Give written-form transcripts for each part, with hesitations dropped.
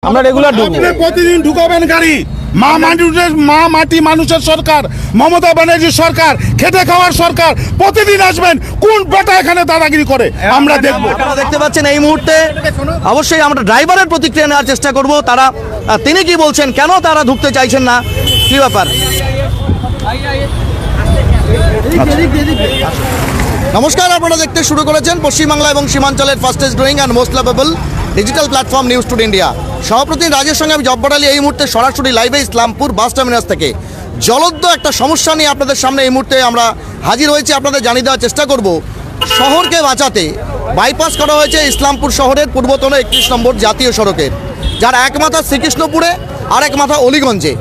আমরা রেগুলার ঢুকবো। প্রতিদিন ঢুকাবেন গাড়ি। মা মাটি মানুষের সরকার, মমতা ব্যানার্জির সরকার, খেটে খাওয়ার সরকার, প্রতিদিন আসবেন। কোন বেটা এখানে দাদাগিরি করে আমরা দেখবো। আপনারা দেখতে পাচ্ছেন এই মুহূর্তে অবশ্যই আমরা ড্রাইভারের প্রতিক্রিয়া নেওয়ার চেষ্টা করব। তিনি কি বলছেন, কেন তারা ঢুকতে চাইছেন না, কি ব্যাপার? নমস্কার, আপনারা দেখতে শুরু করেছেন পশ্চিমবাংলা এবং সীমাঞ্চলের fastest growing and most lovable digital platform news today India. সভাপতি রাজের সঙ্গে আমি জব্বার আলী এই মুহূর্তে সরাসরি লাইভে ইসলামপুর বাস টার্মিনাস থেকে জলদ্দ একটা সমস্যা নিয়ে আপনাদের সামনে এই মুহূর্তে আমরা হাজির হয়েছি। আপনাদের জানিয়ে দেওয়ার চেষ্টা করব, শহরকে বাঁচাতে বাইপাস করা হয়েছে ইসলামপুর শহরের পূর্বতন 31 নম্বর জাতীয় সড়কের, যার এক মাথা শ্রীকৃষ্ণপুরে আর এক মাথা অলিগঞ্জে।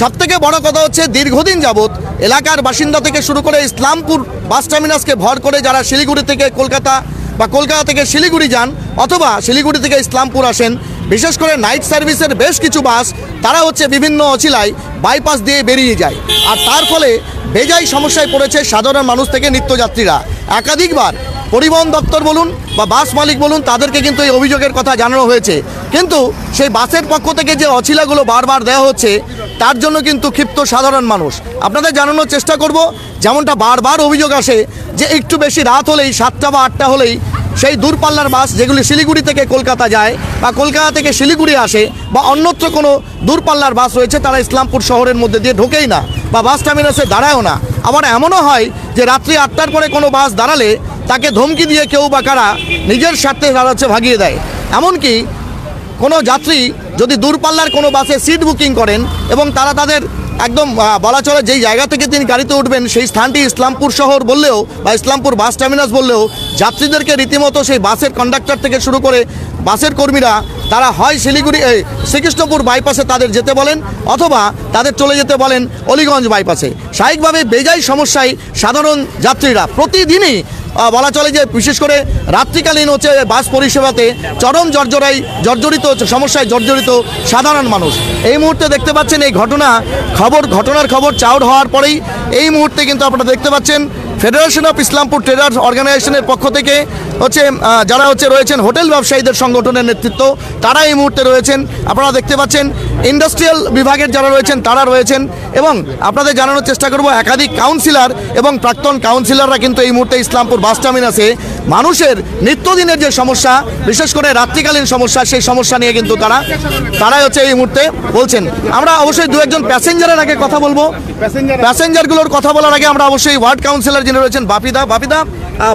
সবথেকে বড় কথা হচ্ছে, দীর্ঘদিন যাবৎ এলাকার বাসিন্দা থেকে শুরু করে ইসলামপুর বাস টার্মিনাসকে ভর করে যারা শিলিগুড়ি থেকে কলকাতা বা কলকাতা থেকে শিলিগুড়ি যান অথবা শিলিগুড়ি থেকে ইসলামপুর আসেন, বিশেষ করে নাইট সার্ভিসের বেশ কিছু বাস তারা হচ্ছে বিভিন্ন অছিলায় বাইপাস দিয়ে বেরিয়ে যায়। আর তার ফলে বেজায় সমস্যায় পড়েছে সাধারণ মানুষ থেকে নিত্যযাত্রীরা। একাধিকবার পরিবহন দপ্তর বলুন বা বাস মালিক বলুন, তাদেরকে কিন্তু এই অভিযোগের কথা জানানো হয়েছে, কিন্তু সেই বাসের পক্ষ থেকে যে অছিলাগুলো বারবার দেওয়া হচ্ছে তার জন্য কিন্তু ক্ষিপ্ত সাধারণ মানুষ। আপনাদের জানানোর চেষ্টা করব, যেমনটা বারবার অভিযোগ আসে যে একটু বেশি রাত হলেই 7টা বা 8টা হলেই সেই দূরপাল্লার বাস যেগুলি শিলিগুড়ি থেকে কলকাতা যায় বা কলকাতা থেকে শিলিগুড়ি আসে বা অন্যত্র কোনো দূরপাল্লার বাস রয়েছে, তারা ইসলামপুর শহরের মধ্যে দিয়ে ঢোকেই না বা বাস টার্মিনাসে দাঁড়ায়ও না। আবার এমনও হয় যে রাত্রি 8টার পরে কোনো বাস দাঁড়ালে তাকে ধমকি দিয়ে কেউ বা কারা নিজের স্বার্থে দাঁড়াচ্ছে ভাগিয়ে দেয়। এমনকি কোনো যাত্রী যদি দূরপাল্লার কোনো বাসে সিট বুকিং করেন এবং তারা তাদের একদম বলা চলে যেই জায়গা থেকে তিনি গাড়িতে উঠবেন সেই স্থানটি ইসলামপুর শহর বললেও বা ইসলামপুর বাস টার্মিনাস বললেও যাত্রীদেরকে রীতিমতো সেই বাসের কন্ডাক্টর থেকে শুরু করে বাসের কর্মীরা তারা হয় শিলিগুড়ি শ্রীকৃষ্ণপুর বাইপাসে তাদের যেতে বলেন অথবা তাদের চলে যেতে বলেন অলিগঞ্জ বাইপাসে। স্বাভাবিকভাবে বেজায় সমস্যায় সাধারণ যাত্রীরা প্রতিদিনই বলা চলে যে বিশেষ করে রাত্রিকালীন হচ্ছে বাস পরিষেবাতে চরম জর্জরিত সমস্যায় জর্জরিত সাধারণ মানুষ। এই মুহূর্তে দেখতে পাচ্ছেন এই ঘটনার খবর চাউর হওয়ার পরেই এই মুহূর্তে কিন্তু আপনারা দেখতে পাচ্ছেন ফেডারেশন অফ ইসলামপুর ট্রেডার্স অর্গানাইজেশনের পক্ষ থেকে হচ্ছে যারা রয়েছেন হোটেল ব্যবসায়ীদের সংগঠনের নেতৃত্ব, তারা এই মুহূর্তে রয়েছেন। আপনারা দেখতে পাচ্ছেন ইন্ডাস্ট্রিয়াল বিভাগের যারা রয়েছেন তারা রয়েছেন এবং আপনাদের জানানোর চেষ্টা করব একাধিক কাউন্সিলর এবং প্রাক্তন কাউন্সিলররা কিন্তু এই মুহূর্তে ইসলামপুর বাস টার্মিনাসে মানুষের নিত্যদিনের যে সমস্যা, বিশেষ করে রাত্রিকালীন সমস্যা, সেই সমস্যা নিয়ে কিন্তু তারাই হচ্ছে এই মুহূর্তে বলছেন। আমরা অবশ্যই দু একজন প্যাসেঞ্জারের আগে কথা বলবো। প্যাসেঞ্জারগুলোর কথা বলার আগে আমরা অবশ্যই ওয়ার্ড কাউন্সিলর যিনি রয়েছেন বাপিদা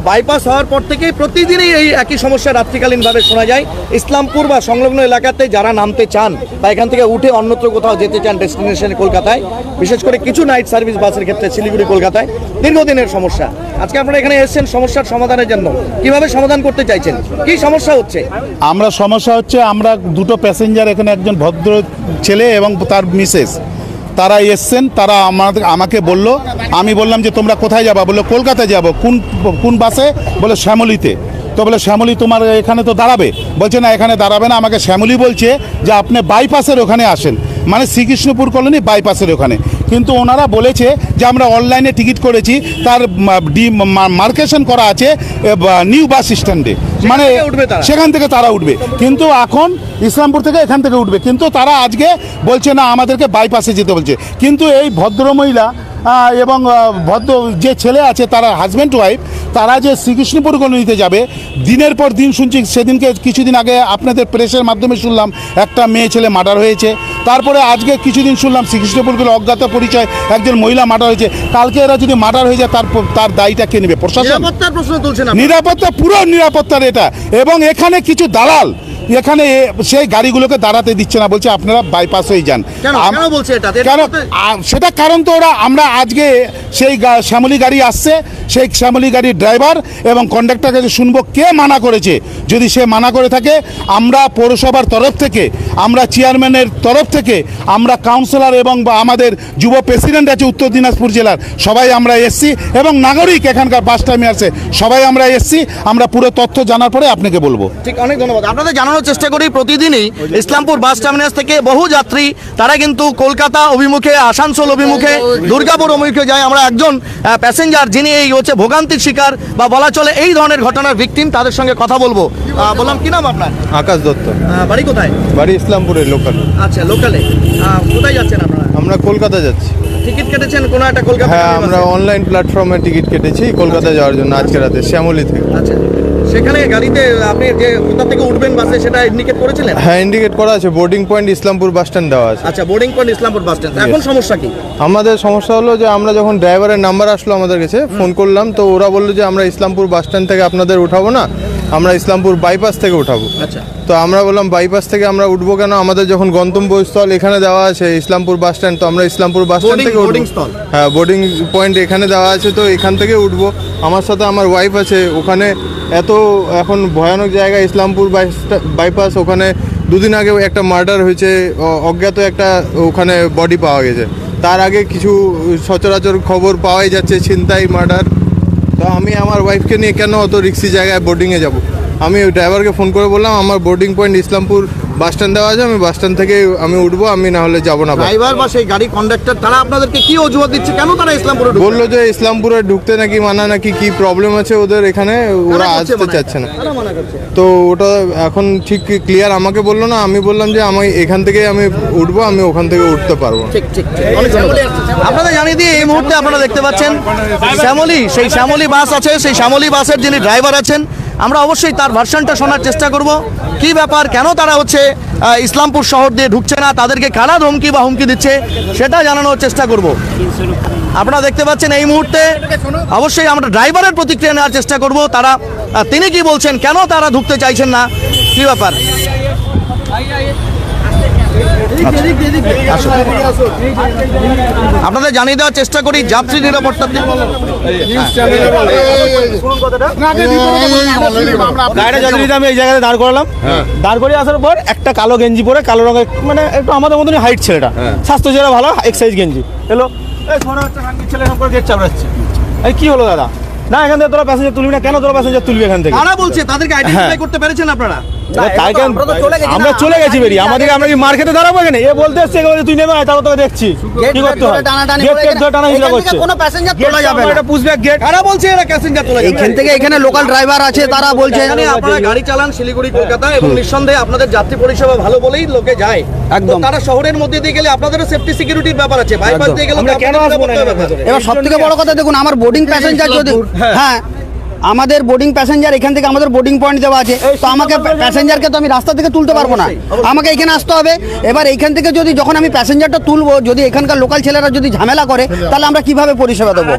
বাইপাস হওয়ার পর থেকেই প্রতিদিনই এই একই সমস্যা রাত্রিকালীনভাবে শোনা যায়। ইসলামপুর বা সংলগ্ন এলাকাতে যারা নামতে চান বা এখান থেকে উঠে অন্যত্র কোথাও যেতে চান ডেস্টিনেশনে কলকাতায়, বিশেষ করে কিছু নাইট সার্ভিস বাসের ক্ষেত্রে শিলিগুড়ি কলকাতায় দীর্ঘদিনের সমস্যা। আজকে আপনারা এখানে এসেছেন সমস্যার সমাধানের জন্য, কিভাবে সমাধান করতে চাইছেন, কি সমস্যা হচ্ছে? আমরা দুটো প্যাসেঞ্জার, এখানে একজন ভদ্র ছেলে এবং তার মিসেস, তারা এসছেন। তারা আমাকে বলল, আমি বললাম যে তোমরা কোথায় যাবা? বললো কলকাতায় যাব। কোন বাসে? বলে শ্যামলীতে। তো বলে শ্যামলী তোমার এখানে তো দাঁড়াবে? বলছে না, এখানে দাঁড়াবে না। আমাকে শ্যামলী বলছে যে আপনি বাইপাসের ওখানে আসেন, মানে শ্রীকৃষ্ণপুর কলোনি বাইপাসের ওখানে। কিন্তু ওনারা বলেছে যে আমরা অনলাইনে টিকিট করেছি, তার মার্কেশন করা আছে নিউ বাস স্ট্যান্ডে, মানে সেখান থেকে তারা উঠবে। কিন্তু এখন ইসলামপুর থেকে এখান থেকে উঠবে, কিন্তু তারা আজকে বলছে না আমাদেরকে বাইপাসে যেতে বলছে। কিন্তু এই ভদ্রমহিলা এবং ভদ্র যে ছেলে আছে তারা হাজব্যান্ড ওয়াইফ, তারা যে শ্রীকৃষ্ণপুর কলোনিতে যাবে, দিনের পর দিন শুনছি। সেদিনকে কিছুদিন আগে আপনাদের প্রেসের মাধ্যমে শুনলাম একটা মেয়ে ছেলে মার্ডার হয়েছে। তারপরে আজকে কিছুদিন শুনলাম শ্রীকৃষ্ণপুর অজ্ঞাত পরিচয় একজন মহিলা মার্ডার হয়েছে। কালকে এরা যদি মার্ডার হয়ে যায় তার দায়টা কে নেবে? প্রশাসন। নিরাপত্তার প্রশ্ন তুলছেন? নিরাপত্তা, পুরো নিরাপত্তার এটা। এবং এখানে কিছু দালাল এখানে সেই গাড়িগুলোকে দাঁড়াতে দিচ্ছে না, বলছে আপনারা বাইপাস হয়ে যান। কেন বলছে এটা? কেন সেটা কারণ তো আমরা আজকে সেই শ্যামলী গাড়ি আসছে, সেই শ্যামলী গাড়ির ড্রাইভার এবং কন্ডাক্টর কাছে শুনবো কে মানা করেছে। যদি সে মানা করে থাকে, আমরা পৌরসভার তরফ থেকে, আমরা চেয়ারম্যানের তরফ থেকে, আমরা কাউন্সিলর এবং আমাদের যুব প্রেসিডেন্ট আছে উত্তর দিনাজপুর জেলার, সবাই আমরা এসছি এবং নাগরিক এখানকার বাস টার্মিনাসে সবাই আমরা এসছি। আমরা পুরো তথ্য জানার পরে আপনাকে বলবো। ঠিক, অনেক ধন্যবাদ। আপনাদের জানানোর দেখানোর চেষ্টা করি প্রতিদিনই ইসলামপুর বাস টার্মিনাস থেকে বহু যাত্রী তারা কিন্তু কলকাতা অভিমুখে, আসানসোল অভিমুখে, দুর্গাপুর অভিমুখে যায়। আমরা একজন প্যাসেঞ্জার যিনি এই হচ্ছে ভোগান্তির শিকার বা বলা চলে এই ধরনের ঘটনার ভিকটিম, তাদের সঙ্গে কথা বলবো। বললাম কি নাম আপনার? আকাশ দত্ত। বাড়ি কোথায়? বাড়ি ইসলামপুরের লোকাল। আচ্ছা, লোকালে। কোথায় যাচ্ছেন আপনারা? আমরা কলকাতা যাচ্ছি। টিকিট কেটেছেন কোনো একটা কলকাতা? হ্যাঁ, আমরা অনলাইন প্ল্যাটফর্মে টিকিট কেটেছি কলকাতা যাওয়ার জন্য আজকে রাতে শ্যামলী থেকে। আচ্ছা, সেখানে গাড়িতে আপনি যে কোথা থেকে উঠবেন বাসে সেটা ইন্ডিকেট করেছিলেন? হ্যাঁ, ইন্ডিকেট করা আছে। Boarding point Islampur bus stand দেওয়া আছে। আচ্ছা, boarding point Islampur bus stand. এখন সমস্যা কি? আমাদের সমস্যা হলো যে আমরা যখন ড্রাইভারের নাম্বার আসলো আমাদের কাছে, ফোন করলাম, তো ওরা বললো যে আমরা ইসলামপুর বাস স্ট্যান্ড থেকে আপনাদের উঠাবো না, আমরা ইসলামপুর বাইপাস থেকে উঠাবো। আচ্ছা, তো আমরা বললাম বাইপাস থেকে আমরা উঠবো কেন, আমাদের যখন গন্তব্যস্থল এখানে দেওয়া আছে ইসলামপুর বাস স্ট্যান্ড, তো আমরা ইসলামপুর বাস স্ট্যান্ড থেকে বোর্ডিং উঠবো। স্থল। হ্যাঁ, বোর্ডিং পয়েন্ট এখানে দেওয়া আছে, তো এখান থেকে উঠবো। আমার সাথে আমার ওয়াইফ আছে ওখানে। এত এখন ভয়ানক জায়গা ইসলামপুর বাইপাস, ওখানে দুদিন আগে একটা মার্ডার হয়েছে, অজ্ঞাত একটা ওখানে বডি পাওয়া গেছে। তার আগে কিছু সচরাচর খবর পাওয়াই যাচ্ছে ছিনতাই, মার্ডার। তো আমি আমার ওয়াইফকে নিয়ে কেন অত রিক্সি জায়গায় বোর্ডিংয়ে যাব? আমি ওই ড্রাইভারকে ফোন করে বললাম আমার boarding point Islampur bus stand দেওয়া আছে, আমি বাস স্ট্যান্ড থেকে আমি উঠবো, আমি না হলে যাবো না। ড্রাইভার বা সেই গাড়ি কন্ডাক্টর তারা আপনাদেরকে কি অজুহাত দিচ্ছে, কেন তারা ইসলামপুরে ঢুকবে? বললো যে ইসলামপুরে ঢুকতে নাকি মানা, নাকি কি প্রবলেম আছে ওদের এখানে, ওরা আসতে চাচ্ছে না। তো ওটা এখন ঠিক ক্লিয়ার আমাকে বললো না, আমি বললাম যে আমি এখান থেকে আমি উঠবো, আমি ওখান থেকে উঠতে পারবো না। ঠিক ঠিক ঠিক। আপনাদের জানিয়ে দিয়ে এই মুহূর্তে আপনারা দেখতে পাচ্ছেন শ্যামলী, সেই শ্যামলী বাস আছে, সেই শ্যামলী বাসের যিনি ড্রাইভার আছেন, আমরা অবশ্যই তার ভার্সনটা শোনার চেষ্টা করব। কি ব্যাপার, কেন তারা হচ্ছে ইসলামপুর শহর দিয়ে ঢুকছে না, তাদেরকে কারা ধমকি বা হুমকি দিচ্ছে সেটা জানানোর চেষ্টা করব। আপনারা দেখতে পাচ্ছেন এই মুহূর্তে অবশ্যই আমরা ড্রাইভারের প্রতিক্রিয়া নেওয়ার চেষ্টা করব। তারা তিনি কি বলছেন, কেন তারা ঢুকতে চাইছেন না, কি ব্যাপার। আপনাদের জানিয়ে দেওয়ার চেষ্টা করি যাত্রী নিরাপত্তা। আমি এই জায়গায় দাঁড় করালাম, দাঁড় করে আসার পর একটা কালো গেঞ্জি পরে, কালো রঙের মানে একটু আমাদের মতনই হাইট ছেলেটা, স্বাস্থ্য ছেলে ভালো, এক্সাইজ গেঞ্জি এলো, ছেলে গেট চাপড়াচ্ছে। এই কি হলো দাদা? না, এখান থেকে তোরা প্যাসেঞ্জার তুলবি না। কেন তোরা প্যাসেঞ্জার তুলবি এখান থেকে? কারা বলছে? তাদেরকে আইডেন্টিফাই করতে পেরেছেন আপনারা? আমরা চলে গেছি বেরিয়ে, আমাদেরকে আমরা কি মার খেতে দাঁড়াবো এখানে? এ বলতে এসছে তুই নেবে না, তারপর তোকে দেখছি কি করতে হয়। গেট ধরে টানাহিলা করছে, কোনো প্যাসেঞ্জার তোলা যাবে না। এটা পুশব্যাক গেট। কারা বলছে এরা প্যাসেঞ্জার তোলা যাবে? এখান থেকে এখানে লোকাল ড্রাইভার আছে, তারা বলছে এখানে আপনারা গাড়ি চালান শিলিগুড়ি কলকাতা, এবং নিঃসন্দেহে আপনাদের যাত্রী পরিষেবা ভালো বলেই লোকে যায়। একদম। তো তারা শহরের মধ্যে দিয়ে গেলে আপনাদেরও সেফটি সিকিউরিটির ব্যাপার আছে, বাইপাস দিয়ে গেলে আমরা কেন আসবো না? এবার সব থেকে বড় কথা দেখুন, আমার বোর্ডিং প্যাসেঞ্জার যদি হ্যাঁ আমাদের বোর্ডিং প্যাসেঞ্জার এখান থেকে আমাদের বোর্ডিং পয়েন্ট দেওয়া আছে, তো আমাকে প্যাসেঞ্জারকে তো আমি রাস্তা থেকে তুলতে পারবো না, আমাকে এখানে আসতে হবে। এবার এইখান থেকে যদি যখন আমি প্যাসেঞ্জারটা তুলবো, যদি এখানকার লোকাল ছেলেরা যদি ঝামেলা করে, তাহলে আমরা কিভাবে পরিষেবা দেবো?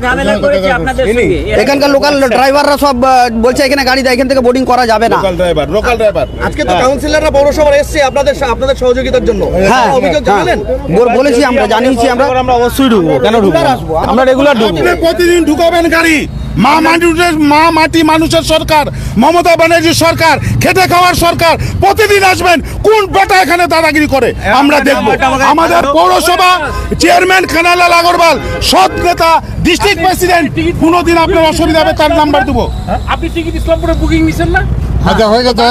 এখানকার লোকাল ড্রাইভাররা সব বলছে এখানে গাড়ি দেয়, এখান থেকে বোর্ডিং করা যাবে না। লোকাল ড্রাইভার আজকে তো কাউন্সিলররা পৌরসভার এসছে আপনাদের সহযোগিতার জন্য। হ্যাঁ, অভিযোগ জানালেন? বলেছি, আমরা জানিয়েছি, আমরা অবশ্যই ঢুকবো। কেন ঢুকবো? আমরা রেগুলার ঢুকবো। আপনি প্রতিদিন ঢুকাবেন গাড়ি। মা মাটি মানুষের সরকার, মমতা ব্যানার্জির সরকার, খেটে খাওয়ার সরকার, প্রতিদিন আসবেন। কোন বেটা এখানে দাদাগিরি করে আমরা দেখব। আমাদের পৌরসভা চেয়ারম্যান খানালাল আগরওয়াল, সৎ নেতা, ডিস্ট্রিক্ট প্রেসিডেন্ট, কোনোদিন আপনার অসুবিধা হবে তার নাম্বার দেবো। আপনি টিকিট ইসলামপুরে বুকিং নিছেন না? আচ্ছা, হয়ে গেছে।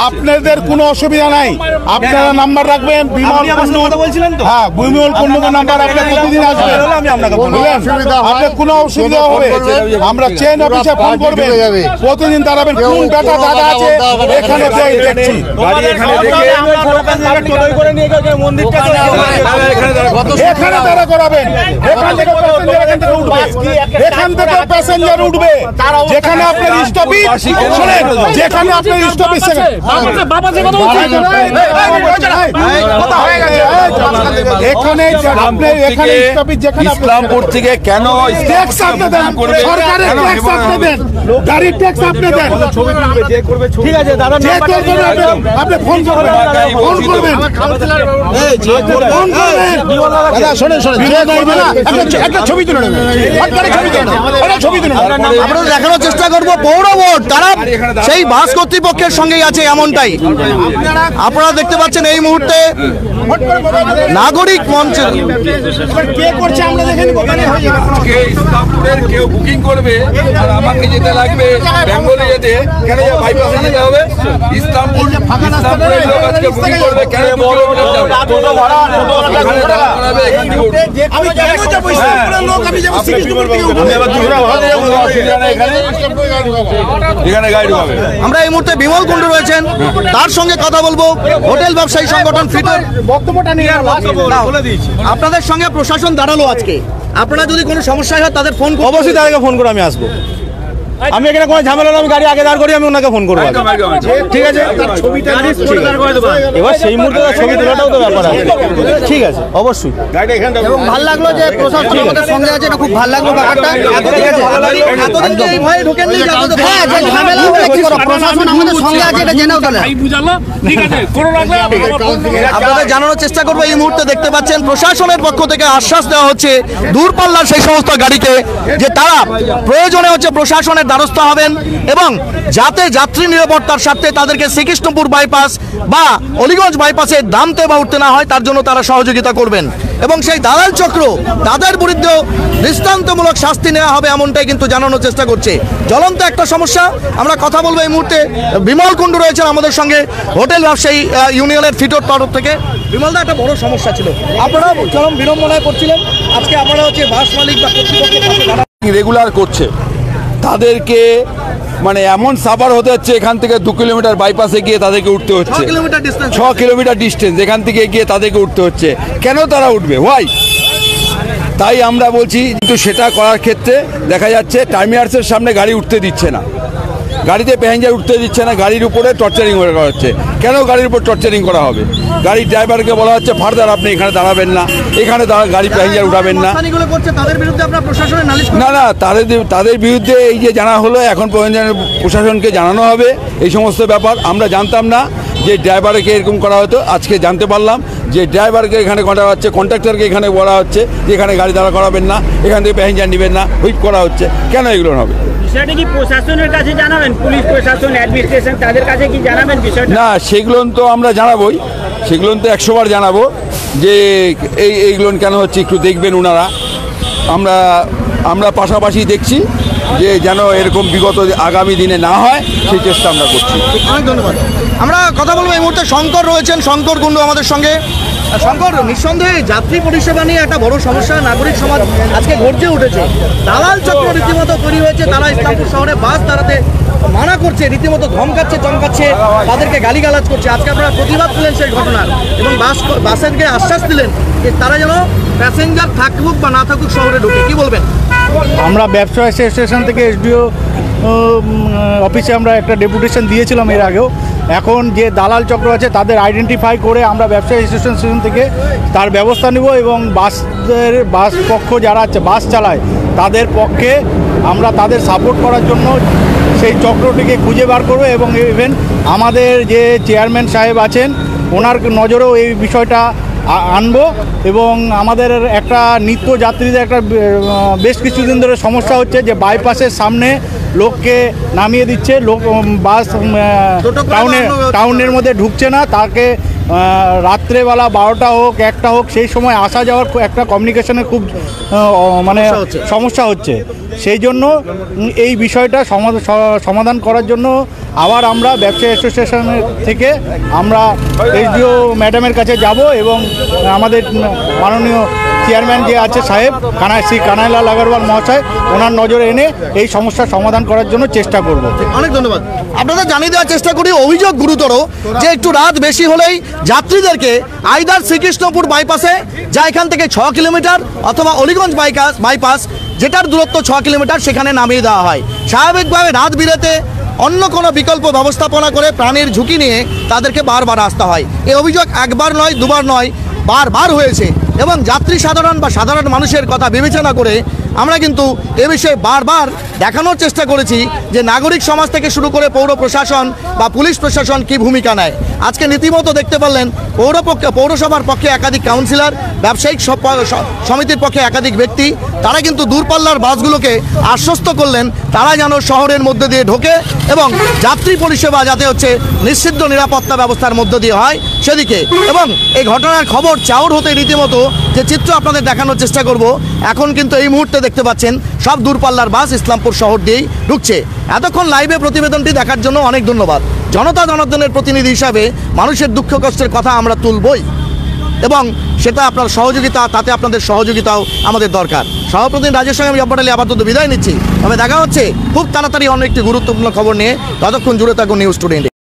আপনাদের কোনো অসুবিধা নাই, আপনারা নাম্বার রাখবেন। বিমল কুন্ডু, হ্যাঁ, বিমল কুন্ডুর নাম্বার আপনি প্রতিদিন আসবেন, আপনার কোনো অসুবিধা হবে। আমরা চেন অফিসে ফোন করবেন, প্রতিদিন দাঁড়াবেন। কোন বেটা দাদা আছে এখানে দেখছি, এখানে দাঁড়া করাবেন। এখান থেকে প্যাসেঞ্জার উঠবে, যেখানে আপনার স্টপেজ, শোনেন, যেখানে আপনার স্টপেজ এখানে আপনার এখানে স্টপেজ, যেখানে ইসলামপুর থেকে কেন ট্যাক্স আপনি দেন, সরকারের ট্যাক্স আপনি দেন, গাড়ির ট্যাক্স আপনি দেন। ঠিক আছে দাদা, আপনি ফোন করবেন, ফোন করবেন, ফোন করবেন। দাদা শোনেন, একটা ছবি তুলে নেবেন, ছবি তুলে নেবেন। আমরা দেখানোর চেষ্টা করবো পৌর বোর্ড তারা সেই বাস কর্তৃপক্ষের সঙ্গেই আছে, এমনটাই আপনারা দেখতে পাচ্ছেন। এই মুহূর্তে নাগরিক মঞ্চের কে করছে আমরা দেখে নিব, ওখানে হয়ে যাবে। কে ইসলামপুরের কেউ বুকিং করবে আর আমাকে যেতে লাগবে বেঙ্গলে যেতে, কেন বাইপাসে যেতে হবে? ইসলামপুরের লোক আজকে বুকিং করবে, কেন 2 কিলোমিটার যাবে? এখানে দাঁড়া করাবে, এখান থেকে উঠবে। আমি কেন যাবো ইসলামপুরের লোক, আমি যাবো শ্রীকৃষ্ণপুর থেকে উঠবো। এখানে গাড়ি ঢুকাবে। আমরা এই মুহূর্তে বিমল কুণ্ডু রয়েছেন, তার সঙ্গে কথা বলবো। হোটেল ব্যবসায়ী সংগঠন ফিটার বক্তব্যটা নিয়ে আপনাদের সঙ্গে প্রশাসন দাঁড়ালো আজকে, আপনারা যদি কোনো সমস্যা হয় তাদের ফোন করুন। অবশ্যই তাদেরকে ফোন করে আমি আসবো। আমি এখানে কোনো ঝামেলা হলে আমি গাড়ি আগে দাঁড় করি, আমি ওনাকে ফোন করবো। ঠিক আছে, এবার সেই মুহূর্তে ছবি তোলাটাও তো ব্যাপার আছে। ঠিক আছে, অবশ্যই। এবং ভালো লাগলো যে প্রশাসন আমাদের সঙ্গে আছে, এটা খুব ভালো লাগলো ব্যাপারটা। এতদিন তো এই ভয়ে ঢোকেননি যে এত তো- হ্যাঁ, যে ঝামেলা হলে কি করো, প্রশাসন আমাদের সঙ্গে আছে, এটা জেনেও তোলে। ভাই বুঝালো, ঠিক আছে, কোনো রাখলে আপনাদের জানানোর চেষ্টা করবো, এই মুহূর্তে দেখতে পাচ্ছেন প্রশাসনের পক্ষ থেকে আশ্বাস দেওয়া হচ্ছে দূরপাল্লার সেই সমস্ত গাড়িকে যে তারা প্রয়োজনে হচ্ছে প্রশাসনের দ্বারস্থ হবেন এবং যাতে যাত্রী নিরাপত্তার স্বার্থে তাদেরকে শ্রীকৃষ্ণপুর বাইপাস বা অলিগঞ্জ বাইপাসে নামতে বা উঠতে না হয় তার জন্য তারা সহযোগিতা করবেন এবং সেই দালাল চক্র তাদের বিরুদ্ধেও দৃষ্টান্তমূলক শাস্তি নেওয়া হবে এমনটাই কিন্তু জানানোর চেষ্টা করছে। জ্বলন্ত একটা সমস্যা, আমরা কথা বলবো এই মুহূর্তে। বিমল কুণ্ডু রয়েছেন আমাদের সঙ্গে, হোটেল ব্যবসায়ী ইউনিয়নের ফিটোর তরফ থেকে। বিমলদা, একটা বড় সমস্যা ছিল, আপনারা চরম বিড়ম্বনায় করছিলেন, আজকে আপনারা হচ্ছে বাস মালিক বা কর্তৃপক্ষের কাছে দাঁড়ান। রেগুলার করছে তাদেরকে, মানে এমন সাফার হতে হচ্ছে, এখান থেকে 2 কিলোমিটার বাইপাসে গিয়ে তাদেরকে উঠতে হচ্ছে। 6 কিলোমিটার ডিস্টেন্স 6 কিলোমিটার ডিস্টেন্স, এখান থেকে গিয়ে তাদেরকে উঠতে হচ্ছে। কেন তারা উঠবে? হোয়াই? তাই আমরা বলছি, কিন্তু সেটা করার ক্ষেত্রে দেখা যাচ্ছে টার্মিনালসের সামনে গাড়ি উঠতে দিচ্ছে না, গাড়িতে প্যাসেঞ্জার উঠতে দিচ্ছে না, গাড়ির উপরে টর্চারিং করা হচ্ছে। কেন গাড়ির উপর টর্চারিং করা হবে? গাড়ির ড্রাইভারকে বলা হচ্ছে ফার্দার আপনি এখানে দাঁড়াবেন না, এখানে গাড়ি প্যাসেঞ্জার উঠাবেন না। কোম্পানিগুলো করছে, তাদের বিরুদ্ধে আপনারা প্রশাসনের নালিশ করবেন? না না, তাদের বিরুদ্ধে এই যে জানা হলো, এখন প্রশাসনকে জানানো হবে এই সমস্ত ব্যাপার। আমরা জানতাম না যে ড্রাইভারকে এরকম করা হতো, আজকে জানতে পারলাম যে ড্রাইভারকে এখানে করা হচ্ছে, কন্ট্রাক্টরকে এখানে বলা হচ্ছে যে এখানে গাড়ি দাঁড়া করাবেন না, এখান থেকে প্যাসেঞ্জার নেবেন না, হুইপ করা হচ্ছে। কেন এগুলো হবে? বিষয়টা কি প্রশাসনের কাছে জানাবেন? পুলিশ প্রশাসন, অ্যাডমিনিস্ট্রেশন, তাদের কাছে কি জানাবেন বিষয়টা? না, সেগুলো তো আমরা জানাবোই, সেগুলো তো 100 বার জানাবো যে এইগুলো কেন হচ্ছে, একটু দেখবেন ওনারা। আমরা পাশাপাশি দেখছি যে যেন এরকম বিগত আগামী দিনে না হয় সেই চেষ্টা আমরা করছি। অনেক ধন্যবাদ। আমরা কথা বলবো এই মুহূর্তে শঙ্কর রয়েছেন, শঙ্কর কুণ্ডু আমাদের সঙ্গে। শঙ্কর, নিঃসন্দেহে যাত্রী পরিষেবা নিয়ে একটা বড় সমস্যা নাগরিক সমাজ আজকে গর্জে উঠেছে। দালাল চক্র রীতিমতো তৈরি হয়েছে, তারা ইসলামপুর শহরে বাস দাঁড়াতে মানা করছে, রীতিমতো ধমকাচ্ছে, চমকাচ্ছে, তাদেরকে গালিগালাজ করছে। আজকে আপনারা প্রতিবাদ করলেন সেই ঘটনার এবং বাসেরকে আশ্বাস দিলেন যে তারা যেন প্যাসেঞ্জার থাকুক বা না থাকুক শহরে ঢুকে। কি বলবেন? আমরা ব্যবসা অ্যাসোসিয়েশন থেকে এসডিও অফিসে আমরা একটা ডেপুটেশন দিয়েছিলাম এর আগেও। এখন যে দালাল চক্র আছে তাদের আইডেন্টিফাই করে আমরা ব্যবসা অ্যাসোসিয়েশন থেকে তার ব্যবস্থা নেব এবং বাস পক্ষ যারা বাস চালায় তাদের পক্ষে আমরা তাদের সাপোর্ট করার জন্য সেই চক্রটিকে খুঁজে বার করব এবং ইভেন আমাদের যে চেয়ারম্যান সাহেব আছেন ওনার নজরেও এই বিষয়টা আনবো। এবং আমাদের একটা নিত্য যাত্রীদের একটা বেশ কিছুদিন ধরে সমস্যা হচ্ছে যে বাইপাসের সামনে লোককে নামিয়ে দিচ্ছে, লোক বাস টাউনের মধ্যে ঢুকছে না, তাকে রাত্রেবেলা 12টা হোক 1টা হোক সেই সময় আসা যাওয়ার একটা কমিউনিকেশনের খুব মানে সমস্যা হচ্ছে। সেই জন্য এই বিষয়টা সমাধান করার জন্য আবার আমরা ব্যবসায়ী অ্যাসোসিয়েশনের থেকে আমরা এসডিও ম্যাডামের কাছে যাব এবং আমাদের মাননীয় চেয়ারম্যান যে আছে সাহেব শ্রী কানাইলাল আগরওয়াল মহাশয়, ওনার নজরে এনে এই সমস্যার সমাধান করার জন্য চেষ্টা করব। অনেক ধন্যবাদ। আপনাদের জানিয়ে দেওয়ার চেষ্টা করি, অভিযোগ গুরুতর যে একটু রাত বেশি হলেই যাত্রীদেরকে আইদার শ্রীকৃষ্ণপুর বাইপাসে যা এখান থেকে 6 কিলোমিটার অথবা অলিগঞ্জ বাইপাস যেটার দূরত্ব 6 কিলোমিটার সেখানে নামিয়ে দেওয়া হয়। স্বাভাবিকভাবে রাত বিরেতে অন্য কোনো বিকল্প ব্যবস্থাপনা করে প্রাণের ঝুঁকি নিয়ে তাদেরকে বারবার আসতে হয়। এই অভিযোগ একবার নয়, দুবার নয়, বারবার হয়েছে এবং যাত্রী সাধারণ বা সাধারণ মানুষের কথা বিবেচনা করে আমরা কিন্তু এ বিষয়ে বারবার দেখানোর চেষ্টা করেছি যে নাগরিক সমাজ থেকে শুরু করে পৌর প্রশাসন বা পুলিশ প্রশাসন কী ভূমিকা নেয়। আজকে রীতিমতো দেখতে পারলেন পৌরসভার পক্ষে একাধিক কাউন্সিলর, ব্যবসায়িক সমিতির পক্ষে একাধিক ব্যক্তি, তারা কিন্তু দূরপাল্লার বাসগুলোকে আশ্বস্ত করলেন তারা যেন শহরের মধ্যে দিয়ে ঢোকে এবং যাত্রী পরিষেবা যাতে হচ্ছে নিশ্চিদ্র নিরাপত্তা ব্যবস্থার মধ্য দিয়ে হয় সেদিকে। এবং এই ঘটনার খবর চাউর হতে রীতিমতো যে চিত্র আপনাদের দেখানোর চেষ্টা করব, এখন কিন্তু এই মুহূর্তে দেখতে পাচ্ছেন সব দূরপাল্লার বাস ইসলামপুর শহর দিয়েই ঢুকছে। এতক্ষণ লাইভে প্রতিবেদনটি দেখার জন্য অনেক ধন্যবাদ। জনতা জনার্দনের প্রতিনিধি হিসাবে মানুষের দুঃখ কষ্টের কথা আমরা তুলবই, এবং সেটা আপনার সহযোগিতা, তাতে আপনাদের সহযোগিতাও আমাদের দরকার। সহপ্রতিনিধি রাজের সঙ্গে আমি জব্বার আলী আপাতত বিদায় নিচ্ছি। তবে দেখা হচ্ছে খুব তাড়াতাড়ি অন্য একটি গুরুত্বপূর্ণ খবর নিয়ে। ততক্ষণ জুড়ে থাকুন নিউজ টুডে।